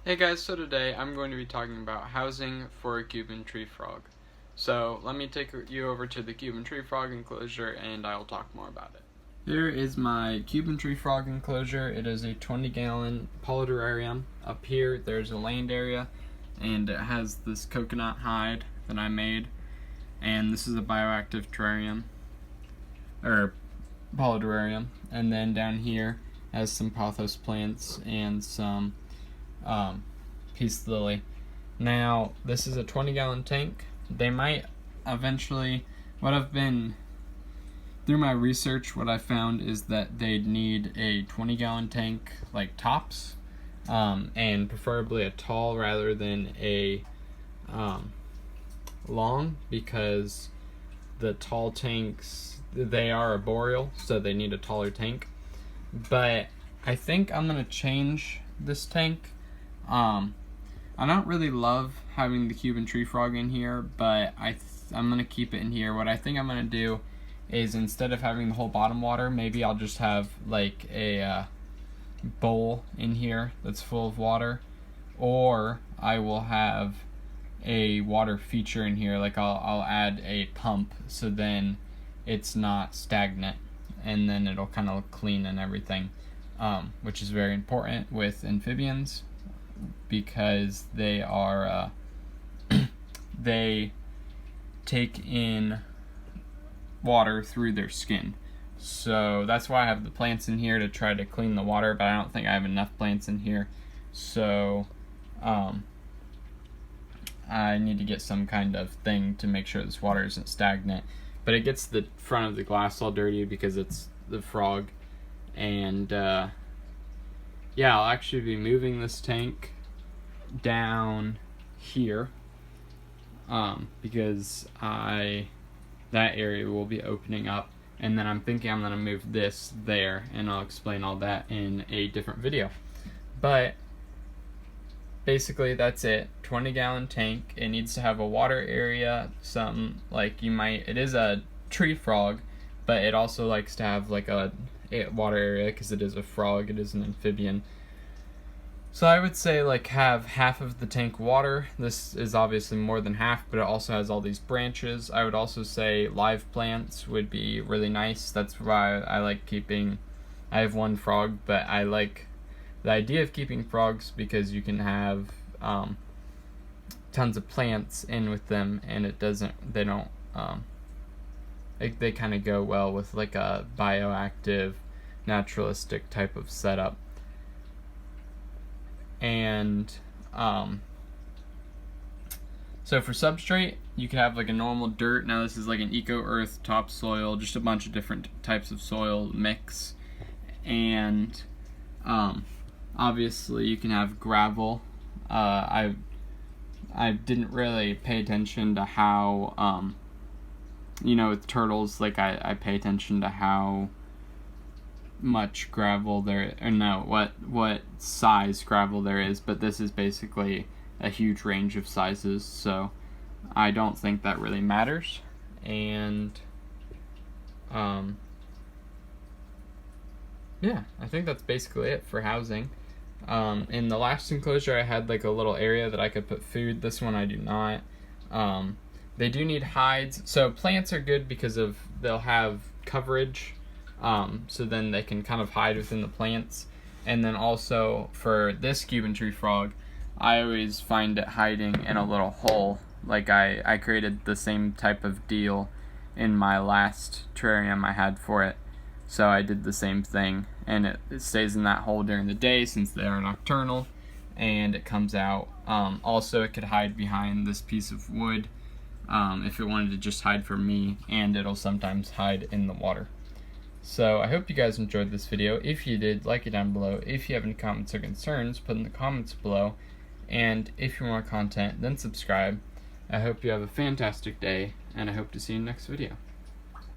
Hey guys, so today I'm going to be talking about housing for a Cuban tree frog. So let me take you over to the Cuban tree frog enclosure and I'll talk more about it. Here is my Cuban tree frog enclosure. It is a 20-gallon polyterrarium. Up here there's a land area and it has this coconut hide that I made, and this is a bioactive terrarium or polyterrarium. And then down here has some pothos plants and some peace lily. Now this is a 20-gallon tank. They might eventually, through my research, what I found is that they'd need a 20-gallon tank, like tops, and preferably a tall rather than a long, because the tall tanks, they are arboreal, so they need a taller tank. But I think I'm gonna change this tank. I don't really love having the Cuban tree frog in here, but I'm gonna keep it in here. What I think I'm gonna do is, instead of having the whole bottom water, maybe I'll just have like a bowl in here that's full of water, or I will have a water feature in here. Like I'll add a pump, so then it's not stagnant, and then it'll kind of look clean and everything, which is very important with amphibians, because they are they take in water through their skin. So that's why I have the plants in here, to try to clean the water, but I don't think I have enough plants in here, so I need to get some kind of thing to make sure this water isn't stagnant. But it gets the front of the glass all dirty because it's the frog. And yeah, I'll actually be moving this tank down here, because that area will be opening up, and then I'm thinking I'm going to move this there, and I'll explain all that in a different video. But basically that's it. 20-gallon tank. It needs to have a water area, something like it is a tree frog, but it also likes to have like a water area because it is a frog, it is an amphibian. So I would say like have half of the tank water. This is obviously more than half, but it also has all these branches. I would also say live plants would be really nice. That's why I like keeping, I have one frog, but I like the idea of keeping frogs because you can have tons of plants in with them, and they kind of go well with like a bioactive, naturalistic type of setup. And so for substrate, you could have like a normal dirt. Now this is like an eco earth topsoil, just a bunch of different types of soil mix. And obviously you can have gravel. I didn't really pay attention to how with turtles, like I pay attention to how much gravel what size gravel there is, but this is basically a huge range of sizes, so I don't think that really matters. And yeah, I think that's basically it for housing. In the last enclosure I had like a little area that I could put food. This one I do not. They do need hides, so plants are good because they'll have coverage, so then they can kind of hide within the plants. And then also for this Cuban tree frog, I always find it hiding in a little hole. Like I created the same type of deal in my last terrarium I had for it, so I did the same thing, and it stays in that hole during the day since they are nocturnal, and it comes out. Also, it could hide behind this piece of wood if it wanted to just hide from me, and it'll sometimes hide in the water. So I hope you guys enjoyed this video. If you did, like it down below. If you have any comments or concerns, put in the comments below. And if you want more content, then subscribe. I hope you have a fantastic day, and I hope to see you in the next video.